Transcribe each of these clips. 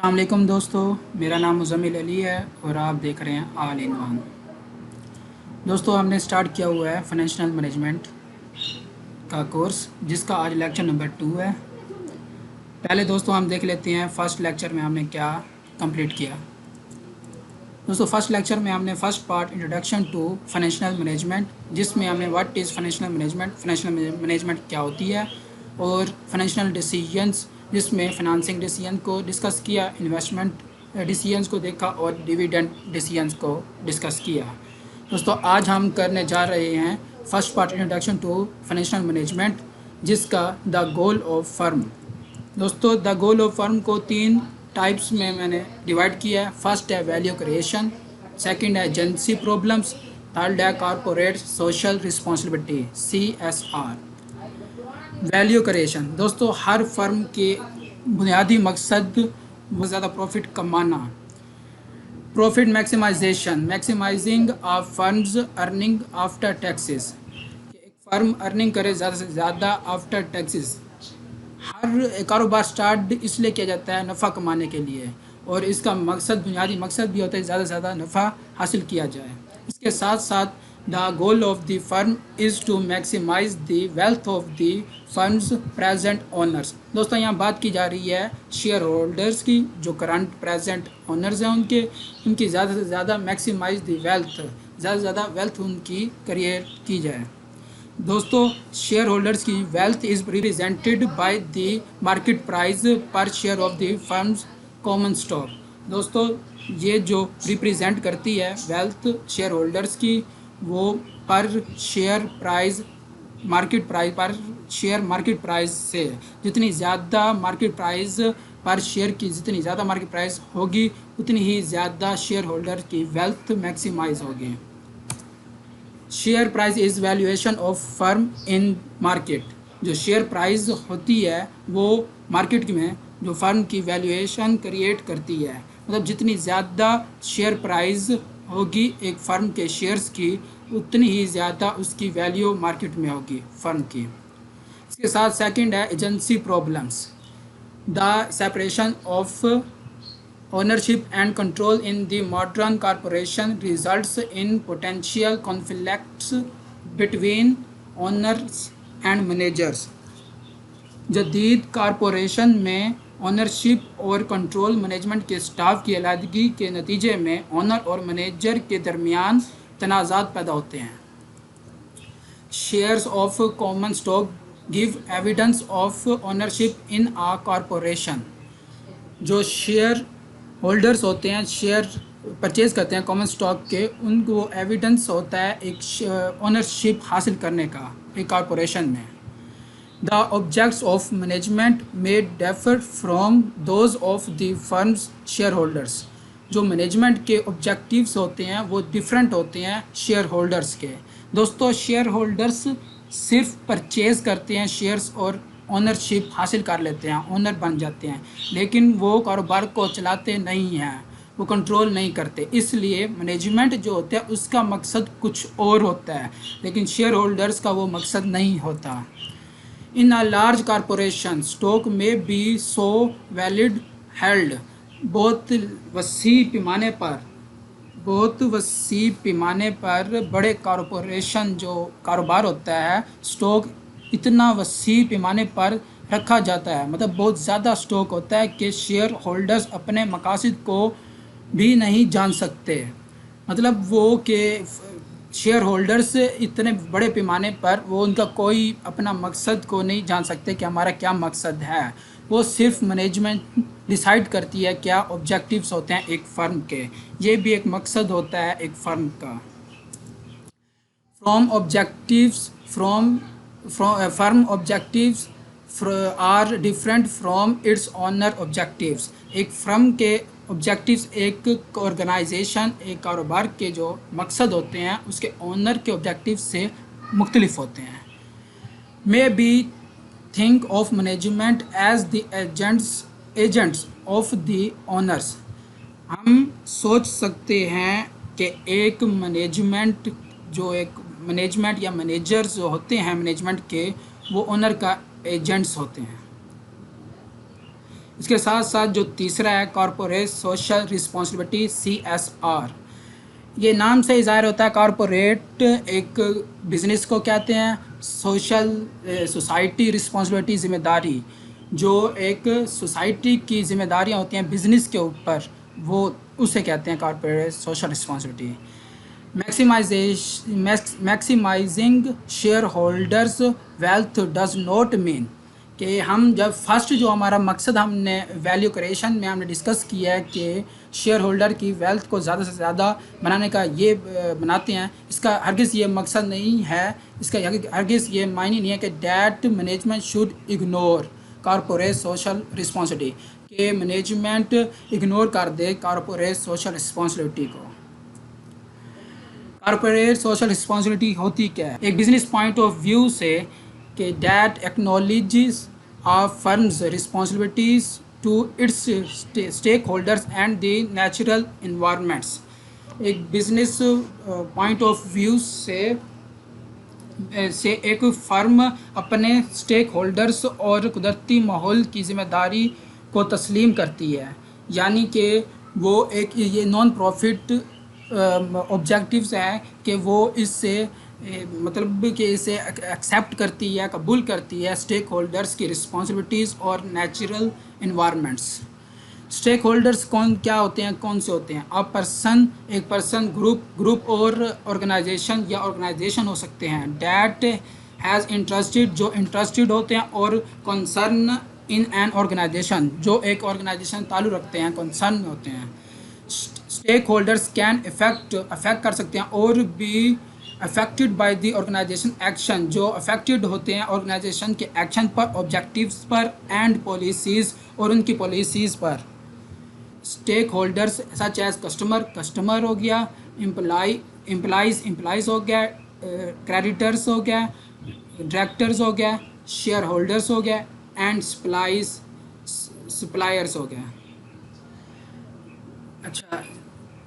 अस्सलाम वालेकुम दोस्तों, मेरा नाम मुज़म्मिल अली है और आप देख रहे हैं ऑल इन वन। दोस्तों, हमने स्टार्ट किया हुआ है फाइनेंशियल मैनेजमेंट का कोर्स, जिसका आज लेक्चर नंबर 2 है। पहले दोस्तों हम देख लेते हैं फ़र्स्ट लेक्चर में हमने क्या कंप्लीट किया। दोस्तों, फर्स्ट लेक्चर में हमने first part introduction to financial management, जिसमें हमने व्हाट इज़ फाइनेंशियल मैनेजमेंट क्या होती है, और फाइनेंशियल डिसीजंस, जिसमें फाइनेंसिंग डिसीजन को डिस्कस किया, इन्वेस्टमेंट डिसीजंस को देखा और डिविडेंड डिसीजंस को डिस्कस किया। दोस्तों, आज हम करने जा रहे हैं first part introduction to financial management, जिसका द गोल ऑफ फर्म। दोस्तों, द गोल ऑफ फर्म को 3 टाइप्स में मैंने डिवाइड किया है। फर्स्ट है वैल्यू क्रिएशन, सेकंड है एजेंसी प्रॉब्लम्स, थर्ड है corporate social responsibility CSR। Value creation दोस्तों, हर फर्म के बुनियादी मकसद बहुत ज़्यादा प्रॉफिट कमाना। Profit maximising of firms earning after taxes. एक फर्म अर्निंग करे ज़्यादा से ज़्यादा आफ्टर टैक्सेस। हर कारोबार स्टार्ट इसलिए किया जाता है नफ़ा कमाने के लिए, और इसका मकसद, बुनियादी मकसद भी होता है ज़्यादा से ज़्यादा नफ़ा हासिल किया जाए। इसके साथ साथ the goal of the firm is to maximise the wealth of the firms present owners. दोस्तों, यहाँ बात की जा रही है शेयर होल्डर्स की, जो करंट प्रेजेंट ओनर्स हैं उनकी ज़्यादा से ज़्यादा मैक्सिमाइज द वेल्थ, ज़्यादा से ज़्यादा वेल्थ उनकी क्रिएट की जाए। दोस्तों, शेयर होल्डर्स की wealth is represented by the market price per share of the firm's common stock. दोस्तों, ये जो रिप्रेजेंट करती है वेल्थ शेयर होल्डर्स की, वो पर शेयर प्राइस मार्केट प्राइस से जितनी ज़्यादा मार्केट प्राइस पर शेयर की जितनी ज़्यादा मार्केट प्राइस होगी, उतनी ही ज़्यादा शेयर होल्डर की वेल्थ मैक्सिमाइज होगी। Share price is valuation of firm in market. जो शेयर प्राइस होती है वो मार्केट में जो फर्म की वैल्यूएशन क्रिएट करती है। मतलब जितनी ज़्यादा शेयर प्राइस होगी एक फर्म के शेयर्स की, उतनी ही ज़्यादा उसकी वैल्यू मार्केट में होगी फर्म की। इसके साथ सेकंड है agency problems. The separation of ownership and control in the modern corporation results in potential conflicts between owners and managers। जदीद कॉरपोरेशन में ओनरशिप और कंट्रोल मैनेजमेंट के स्टाफ की अलहदगी के नतीजे में ओनर और मैनेजर के दरमियान तनाज़ात पैदा होते हैं। Shares of common stock give evidence of ownership in a corporation. जो शेयर होल्डर्स होते हैं, शेयर परचेज करते हैं कॉमन स्टॉक के, उनको एविडेंस होता है एक ओनरशिप हासिल करने का एक कॉरपोरेशन में। The objects of management may differ from those of the firms share holders. जो मैनेजमेंट के ऑब्जेक्टिव्स होते हैं वो डिफरेंट होते हैं शेयर होल्डर्स के। दोस्तों, शेयर होल्डर्स सिर्फ परचेज करते हैं शेयर्स और ओनरशिप हासिल कर लेते हैं, ओनर बन जाते हैं, लेकिन वो कारोबार को चलाते नहीं हैं, वो कंट्रोल नहीं करते। इसलिए मैनेजमेंट जो होता है उसका मकसद कुछ और होता है, लेकिन शेयर होल्डर्स का वो मकसद नहीं होता। इन अ लार्ज कॉरपोरेशन स्टॉक में बी सो वैलिड हेल्ड। बहुत वसी पैमाने पर बड़े कॉरपोरेशन जो कारोबार होता है, स्टॉक इतना वसी पैमाने पर रखा जाता है, मतलब बहुत ज़्यादा स्टॉक होता है कि शेयर होल्डर्स अपने मकासद को भी नहीं जान सकते। मतलब वो कि शेयर होल्डर्स इतने बड़े पैमाने पर वो उनका कोई अपना मकसद को नहीं जान सकते कि हमारा क्या मकसद है। वो सिर्फ मैनेजमेंट डिसाइड करती है क्या ऑब्जेक्टिव्स होते हैं एक फ़र्म के। ये भी एक मकसद होता है एक फ़र्म का। firm objectives are different from its owner objectives। एक फर्म के ऑब्जेक्टिव्स, एक ऑर्गेनाइजेशन, एक कारोबार के जो मकसद होते हैं उसके ओनर के ऑब्जेक्टिव से मुख्तलिफ होते हैं। May be think of management as the agents of the owners. हम सोच सकते हैं कि एक मैनेजमेंट या मैनेजर्स जो होते हैं मैनेजमेंट के, वो ओनर का एजेंट्स होते हैं। इसके साथ साथ जो तीसरा है कॉरपोरेट सोशल रिस्पॉन्सिबिलिटी CSR। ये नाम से ही ज़ाहिर होता है कॉरपोरेट एक बिज़नेस को कहते हैं, सोशल सोसाइटी रिस्पॉन्सिबिलिटी ज़िम्मेदारी, जो एक सोसाइटी की ज़िम्मेदारियाँ होती हैं बिज़नेस के ऊपर, वो उसे कहते हैं corporate social responsibility. Maximising shareholders wealth does not mean कि हम जब फर्स्ट जो हमारा मकसद हमने वैल्यू क्रिएशन में हमने डिस्कस किया है कि शेयर होल्डर की वेल्थ को ज़्यादा से ज़्यादा बनाने का ये बनाते हैं, इसका हरगिज़ ये मकसद नहीं है, इसका हरगिज़ ये मायने नहीं है कि debt management should ignore corporate social responsibility, कि मैनेजमेंट इग्नोर कर दे कॉरपोरेट सोशल रिस्पॉन्सिबिलिटी को। कॉरपोरेट सोशल रिस्पॉन्सिबिलिटी होती क्या है? एक बिजनेस पॉइंट ऑफ व्यू से कि that acknowledges of firms responsibilities to its stakeholders and the natural environments. एक बिजनेस पॉइंट ऑफ व्यू से एक फर्म अपने स्टेक होल्डर्स और कुदरती माहौल की ज़िम्मेदारी को तस्लीम करती है, यानी कि वो एक ये नॉन प्रॉफिट ऑब्जेक्टिव्स हैं कि वो इससे मतलब कि इसे एक्सेप्ट करती है, कबूल करती है स्टेक होल्डर्स की रिस्पॉन्सिबिलिटीज़ और नेचुरल इन्वायरमेंट्स। स्टेक होल्डर्स क्या होते हैं, कौन से होते हैं? आप पर्सन, एक पर्सन, ग्रुप और ऑर्गेनाइजेशन या ऑर्गेनाइजेशन हो सकते हैं। डैट हैज़ इंटरेस्टेड, जो इंटरेस्टेड होते हैं, और कंसर्न इन एन ऑर्गेनाइजेशन, जो एक ऑर्गेनाइजेशन ताल्लुक़ रखते हैं, कंसर्न होते हैं। स्टेक होल्डर्स कैन अफेक्ट कर सकते हैं और be affected by the organisation action, जो अफेक्टेड होते हैं ऑर्गेनाइजेशन के एक्शन पर, ऑब्जेक्टिव्स पर एंड पॉलिसीज़ और उनकी पॉलिसीज़ पर। Stakeholders such as customer हो गया, एम्प्लॉइज़ हो गया, क्रेडिटर्स हो गया, डायरेक्टर्स हो गया, शेयर होल्डर्स हो गया एंड सप्लायर्स हो गया। अच्छा,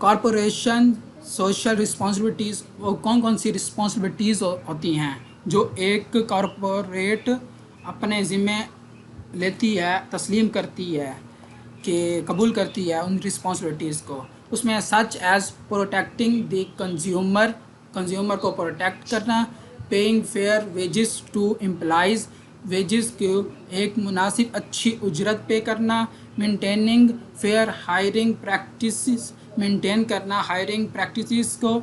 कॉरपोरेशन सोशल रिस्पॉन्सिबिलिटीज़, वो कौन सी रिस्पॉन्सिबिलिटीज़ होती हैं जो एक कॉरपोरेट अपने ज़िम्मे लेती है, तस्लीम करती है, कि कबूल करती है उन रिस्पॉन्सिबिलिटीज़ को। उसमें such as protecting the consumer को प्रोटेक्ट करना, paying fair wages to employees, wages को एक मुनासिब अच्छी उजरत पे करना, maintaining fair hiring practices, maintain करना हायरिंग प्रैक्टिसेस को,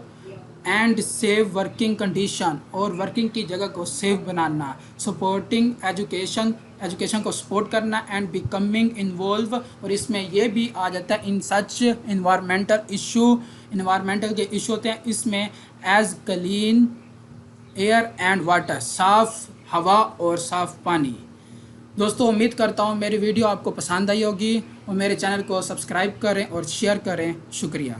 एंड सेव वर्किंग कंडीशन, और वर्किंग की जगह को सेव बनाना, सपोर्टिंग एजुकेशन को सपोर्ट करना, एंड बिकमिंग इन्वॉल्व, और इसमें यह भी आ जाता है इन सच इन्वायरमेंटल के इशू होते हैं इसमें, as clean air and water, साफ़ हवा और साफ़ पानी। दोस्तों, उम्मीद करता हूँ मेरी वीडियो आपको पसंद आई होगी और मेरे चैनल को सब्सक्राइब करें और शेयर करें। शुक्रिया।